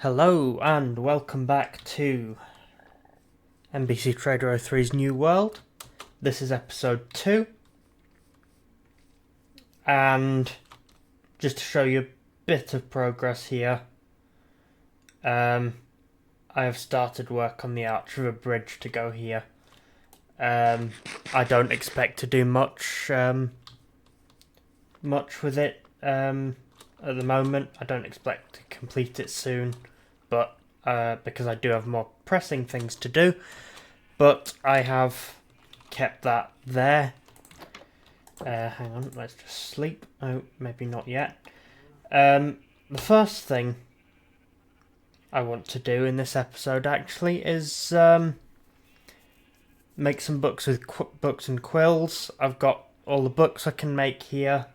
Hello and welcome back to MBCTrader03's New World. This is episode 2, and just to show you a bit of progress here, I have started work on the arch of a bridge to go here. I don't expect to do much with it at the moment. I don't expect to complete it soon, but because I do have more pressing things to do, but I have kept that there. Hang on, let's just sleep. Oh, maybe not yet. The first thing I want to do in this episode actually is make some books with books and quills. I've got all the books I can make here,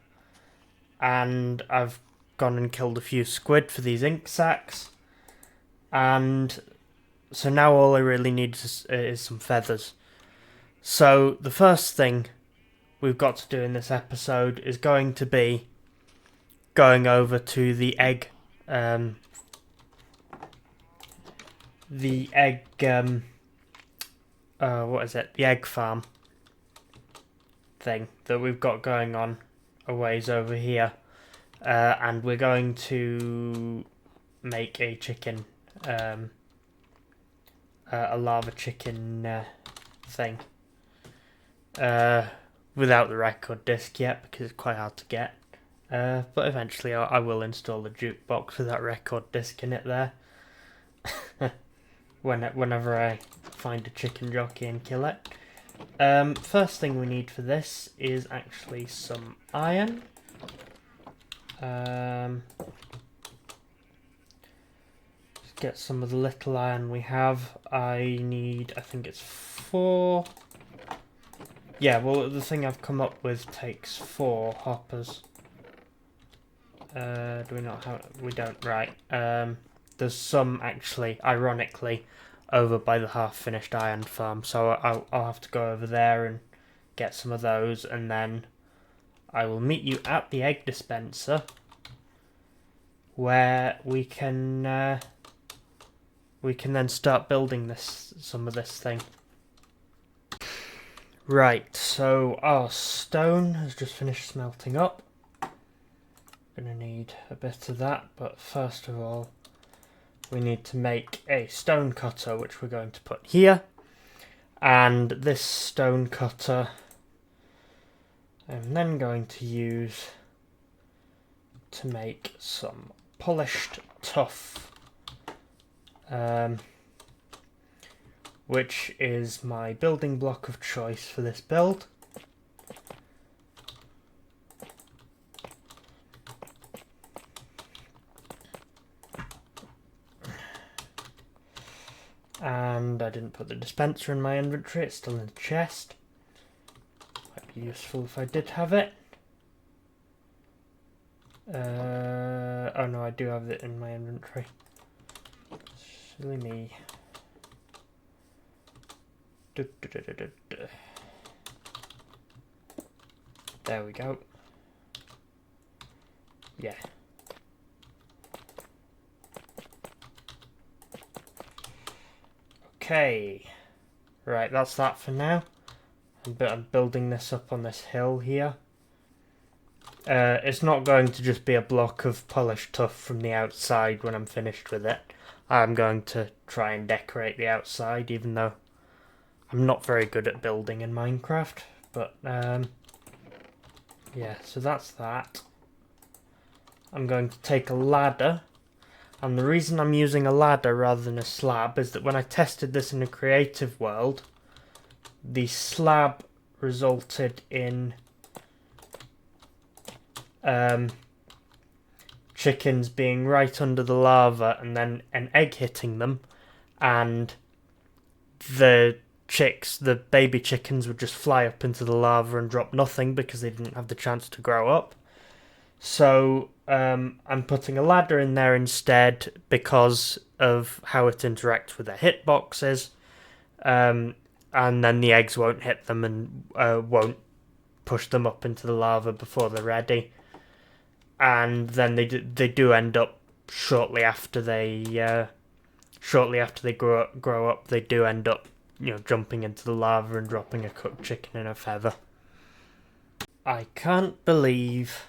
and I've gone and killed a few squid for these ink sacs, and so now all I really need is some feathers. So the first thing we've got to do in this episode is going to be going over to the egg the egg farm thing that we've got going on a ways over here, and we're going to make a chicken, a lava chicken thing, without the record disc yet because it's quite hard to get, but eventually I will install a jukebox with that record disc in it there whenever I find a chicken jockey and kill it. First thing we need for this is actually some iron. Let's get some of the little iron we have. I think it's 4. Yeah, well, the thing I've come up with takes 4 hoppers. Do we not have... We don't, right. There's some, actually, ironically, over by the half-finished iron farm, so I'll have to go over there and get some of those, and then I will meet you at the egg dispenser, where we can then start building some of this thing. Right, so our stone has just finished smelting up. Gonna need a bit of that, but first of all, we need to make a stone cutter, which we're going to put here. And this stone cutter I'm then going to use to make some polished tuff, which is my building block of choice for this build. And I didn't put the dispenser in my inventory, it's still in the chest. Might be useful if I did have it. Oh no, I do have it in my inventory. Silly me. There we go. Yeah. Okay, right, that's that for now. I'm building this up on this hill here. It's not going to just be a block of polished tuff from the outside when I'm finished with it. I'm going to try and decorate the outside, even though I'm not very good at building in Minecraft. But, yeah, so that's that. I'm going to take a ladder. And the reason I'm using a ladder rather than a slab is that when I tested this in a creative world, the slab resulted in chickens being right under the lava and then an egg hitting them, and the baby chickens would just fly up into the lava and drop nothing because they didn't have the chance to grow up. So I'm putting a ladder in there instead because of how it interacts with their hitboxes, and then the eggs won't hit them and won't push them up into the lava before they're ready. And then they do end up shortly after they grow up, they do end up, jumping into the lava and dropping a cooked chicken in a feather. I can't believe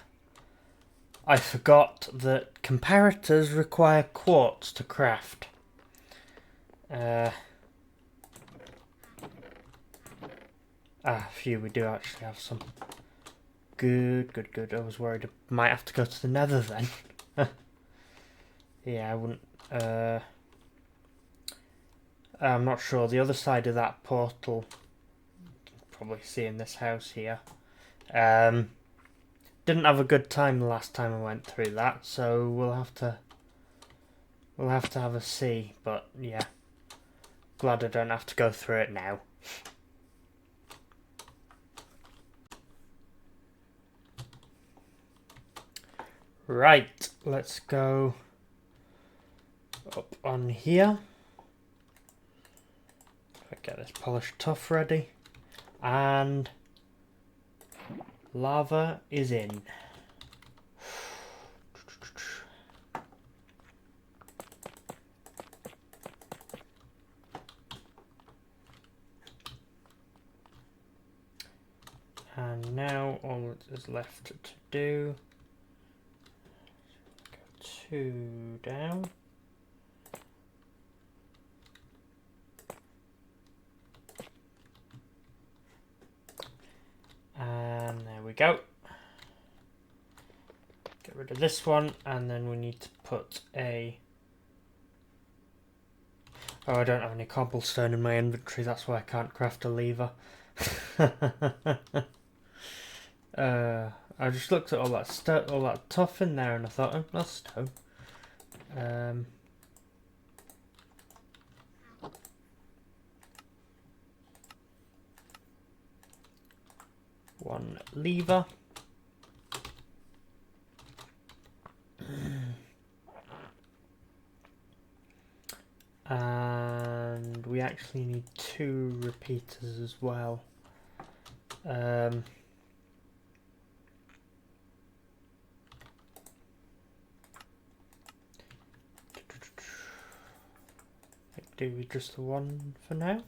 I forgot that comparators require quartz to craft. Phew, we do actually have some. Good. I was worried I might have to go to the nether then. Yeah, I wouldn't. I'm not sure. The other side of that portal, you can probably see in this house here. Didn't have a good time the last time I went through that, so we'll have to have a see. But yeah, glad I don't have to go through it now. Right, let's go up on here. Get this polished tuff ready, and lava is in. And now all that is left to do, go 2 down. And there we go. Get rid of this one, and then we need to put a... Oh, I don't have any cobblestone in my inventory, that's why I can't craft a lever. I just looked at all that tuff in there, and I thought, oh, that's stone. One lever. And we actually need 2 repeaters as well. Do we just the one for now?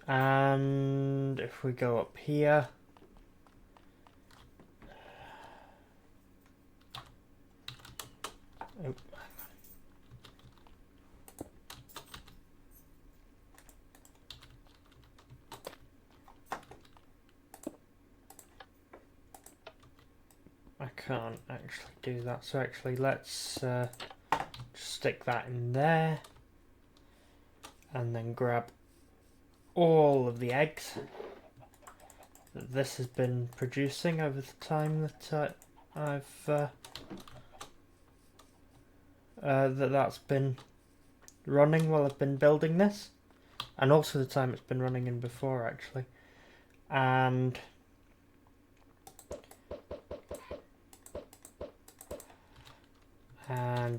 And if we go up here, oh. I can't actually do that, so actually let's just stick that in there and then grab all of the eggs that this has been producing over the time that that's been running while I've been building this, and also the time it's been running in before actually. And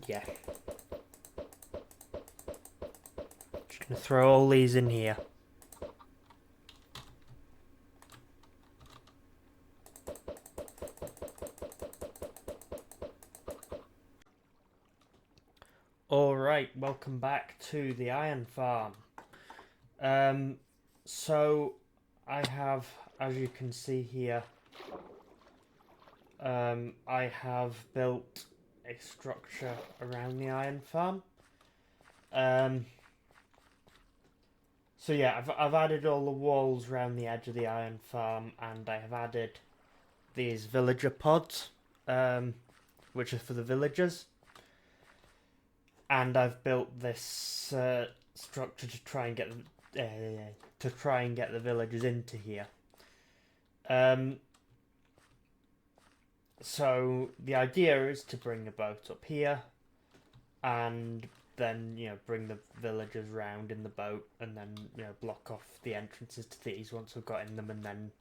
yeah, just gonna throw all these in here. Alright, welcome back to the iron farm. So I have, as you can see here, I have built a structure around the iron farm. So yeah, I've added all the walls around the edge of the iron farm, and I have added these villager pods, which are for the villagers. And I've built this structure to try and get the villagers into here. So the idea is to bring a boat up here, and then bring the villagers round in the boat, and then block off the entrances to these once we've got in them, and then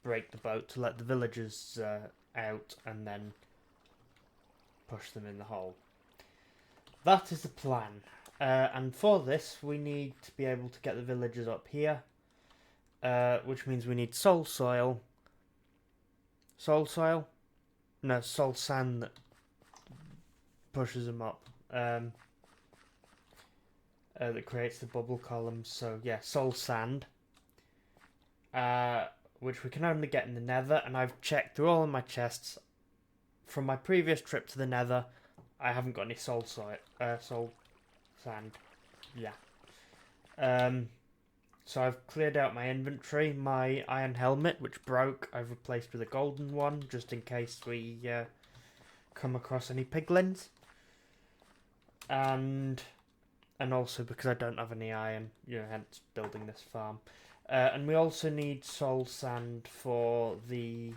break the boat to let the villagers out, and then push them in the hole. That is the plan, and for this we need to be able to get the villagers up here, which means we need soul soil, No, soul sand that pushes them up. That creates the bubble columns. So yeah, soul sand. Which we can only get in the Nether, and I've checked through all of my chests. From my previous trip to the Nether, I haven't got any soul sand. Yeah. So I've cleared out my inventory. My iron helmet, which broke, I've replaced with a golden one, just in case we come across any piglins. And also because I don't have any iron, hence building this farm. And we also need soul sand for the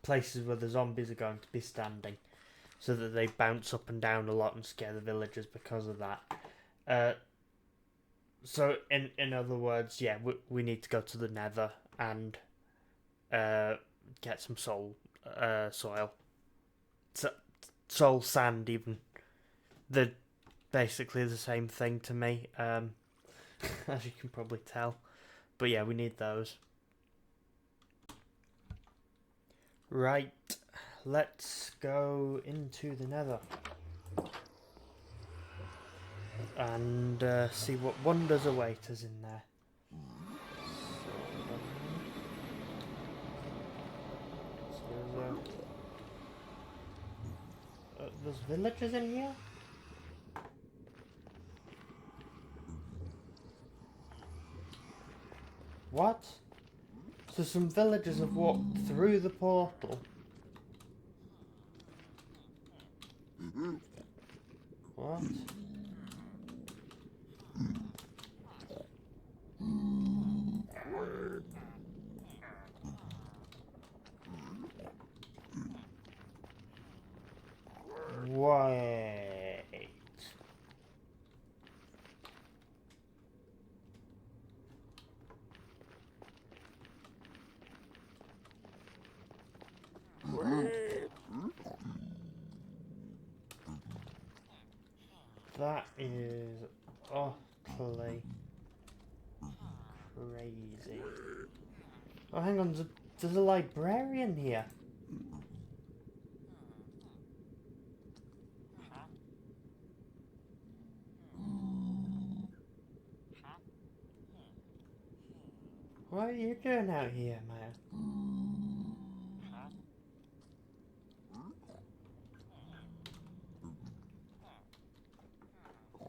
places where the zombies are going to be standing, so that they bounce up and down a lot and scare the villagers because of that. So in other words, yeah, we need to go to the Nether and get some soul soul sand. Even they're basically the same thing to me, as you can probably tell. But yeah, we need those. Right, let's go into the Nether and see what wonders await us in there. There's villagers in here? What? So some villagers have walked through the portal. What? Wait. That is utterly crazy. Oh, hang on, there's a librarian here. What are you doing out here, man?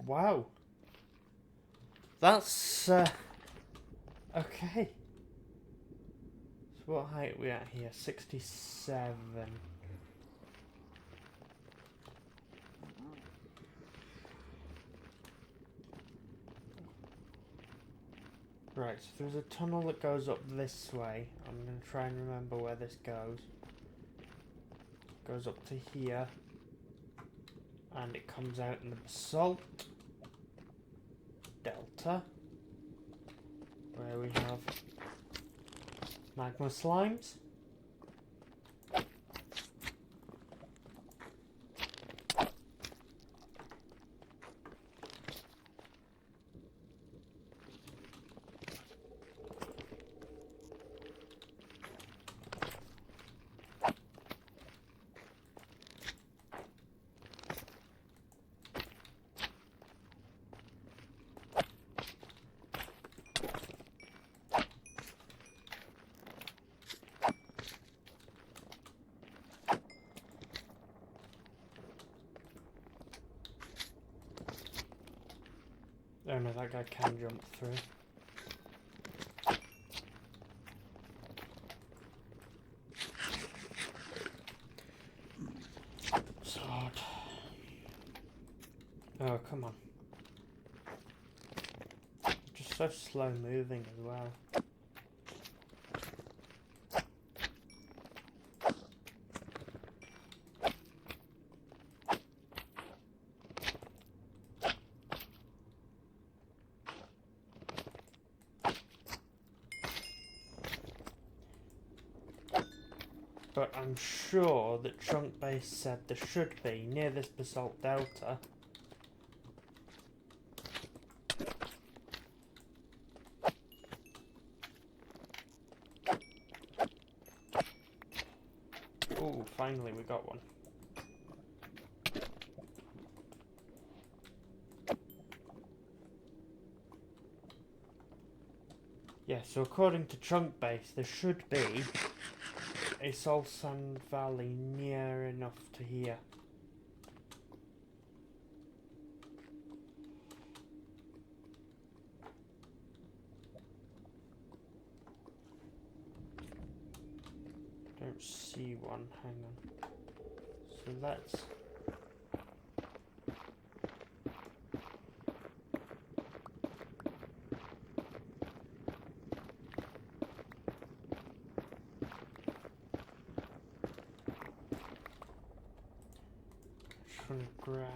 Wow. That's, okay. So what height are we at here? 67. Right, so there's a tunnel that goes up this way. I'm going to try and remember where this goes. It goes up to here. And it comes out in the basalt delta, where we have magma slimes. Oh no, that guy can jump through. Sword. Oh, come on. Just so slow moving as well. But I'm sure that Chunk Base said there should be, near this basalt delta, oh, finally we got one. Yeah, so according to Trunk Base, there should be a Salt Sand Valley near enough to here. Don't see one, hang on. So let's... trying to grab...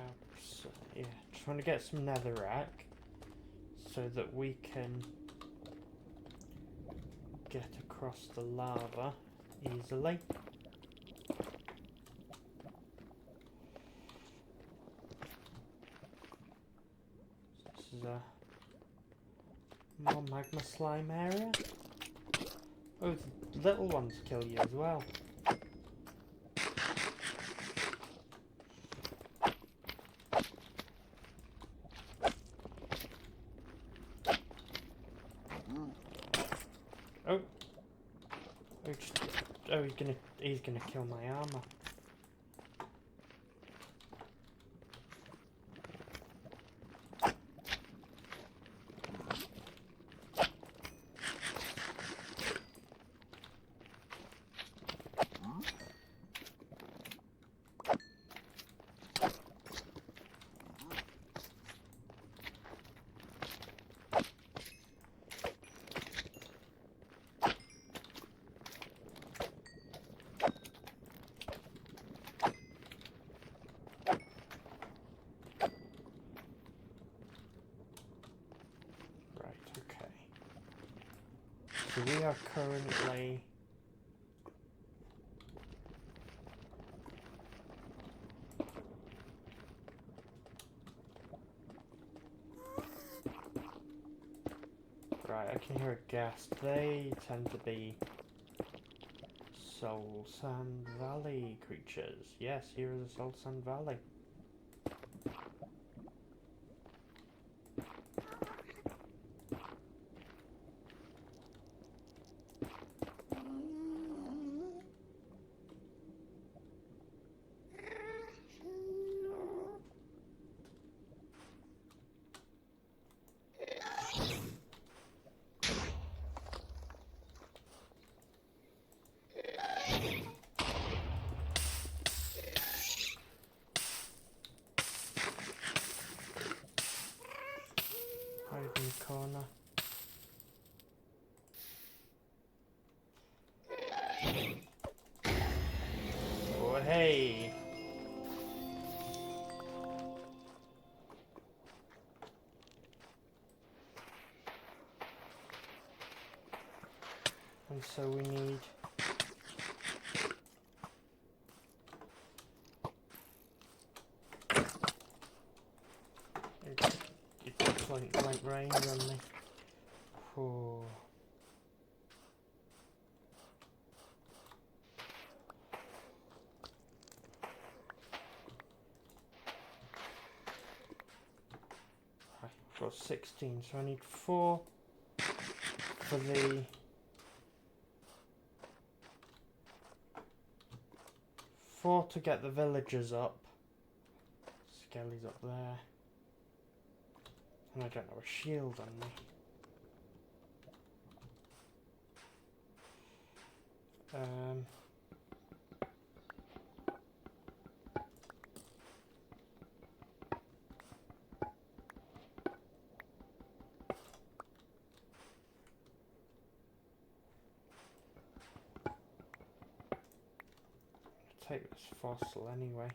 yeah, trying to get some netherrack so that we can get across the lava easily. This is a more magma slime area. Oh, the little ones kill you as well. Oh. Oh, he's gonna kill my armor. So we are currently... Right, I can hear a ghast. They tend to be Soul Sand Valley creatures. Yes, here is the Soul Sand Valley. Hide in the corner. Oh, hey! And so we need... It looks like rain on me. Oh. Right, I've got 16, so I need 4 for the... 4 to get the villagers up. Skelly's up there. And I don't have a shield on me. Take this fossil anyway.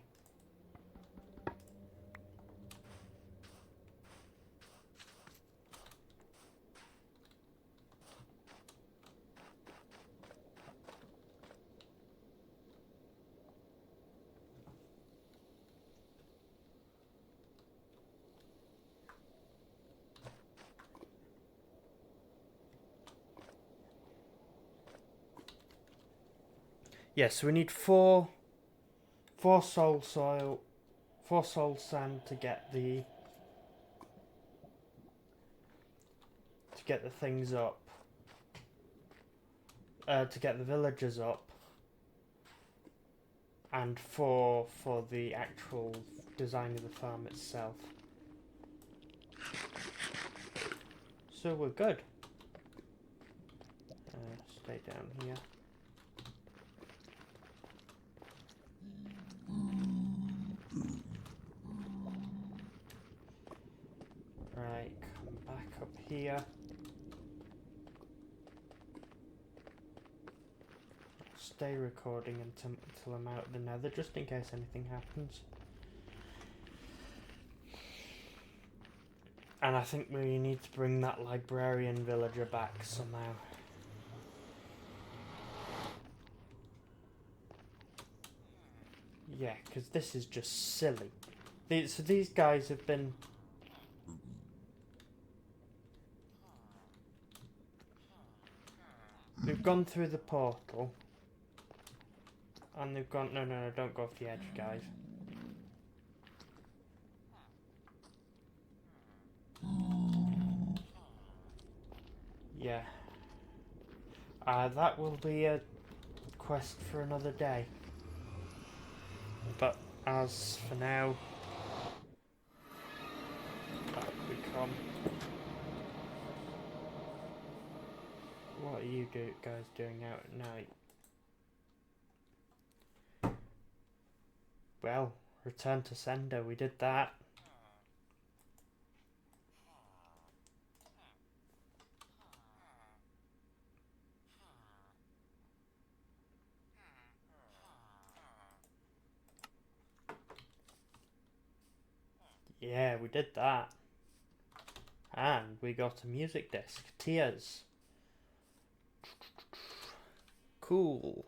Yes, so we need 4 4 soul sand to get the things up, to get the villagers up, and 4 for the actual design of the farm itself. So we're good. Stay down here. Right, come back up here. Stay recording until I'm out of the nether, just in case anything happens. And I think we need to bring that librarian villager back somehow. Yeah, because this is just silly. So these guys have been... They've gone through the portal. And they've gone... No, don't go off the edge, guys. Yeah. That will be a quest for another day. But as for now... Back we come. What are you guys doing out at night? Well, return to sender, we did that. Yeah, we did that. And we got a music disc. Tears. Cool.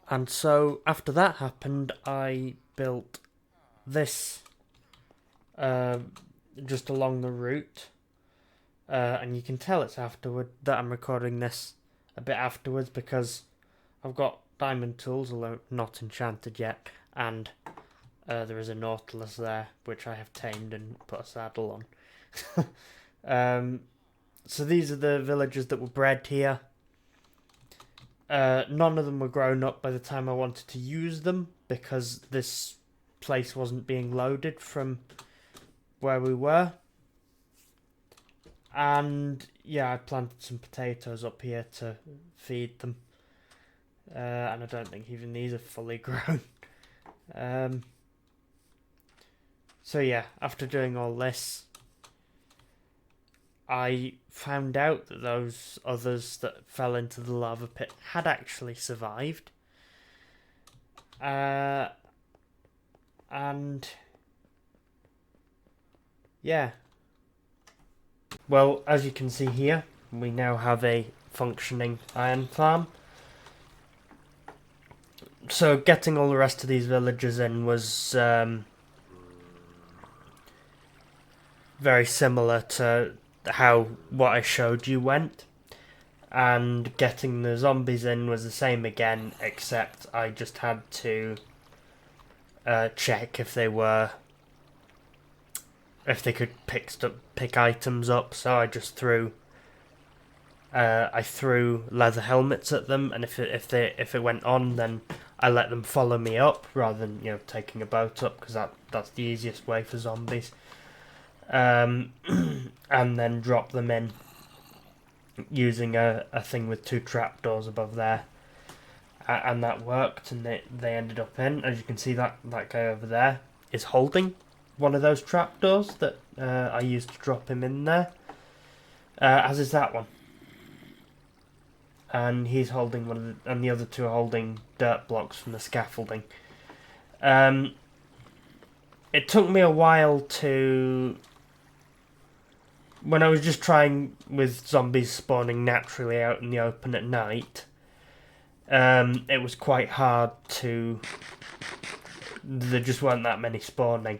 And so after that happened, I built this just along the route. And you can tell it's afterward that I'm recording this a bit afterwards because I've got diamond tools, although not enchanted yet, and there is a Nautilus there, which I have tamed and put a saddle on. So these are the villagers that were bred here. None of them were grown up by the time I wanted to use them, because this place wasn't being loaded from where we were. And yeah, I planted some potatoes up here to feed them. And I don't think even these are fully grown. So yeah, after doing all this, I found out that those others that fell into the lava pit had actually survived. And yeah. Well, as you can see here, we now have a functioning iron farm. So getting all the rest of these villagers in was very similar to how what I showed you went. And getting the zombies in was the same again, except I just had to check if they could pick items up. So I just threw leather helmets at them, and if it went on, then I let them follow me up rather than taking a boat up, because that's the easiest way for zombies. And then drop them in using a thing with 2 trapdoors above there, and that worked, and they ended up in. As you can see, that guy over there is holding one of those trapdoors that I used to drop him in there, as is that one. And he's holding one of and the other 2 are holding dirt blocks from the scaffolding. It took me a while to... When I was just trying with zombies spawning naturally out in the open at night, it was quite hard to... There just weren't that many spawning.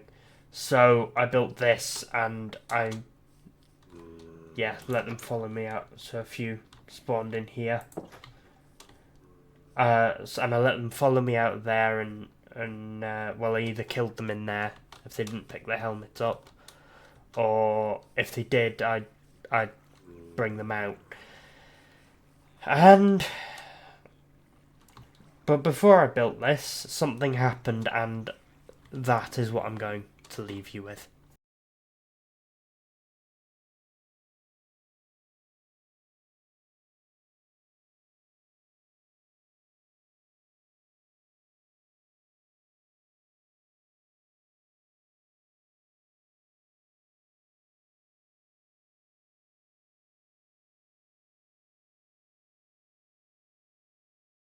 So I built this, and I let them follow me out. So a few spawned in here, and I let them follow me out there, and well, I either killed them in there if they didn't pick their helmets up, or if they did, I'd bring them out. But before I built this, something happened, and that is what I'm going to leave you with.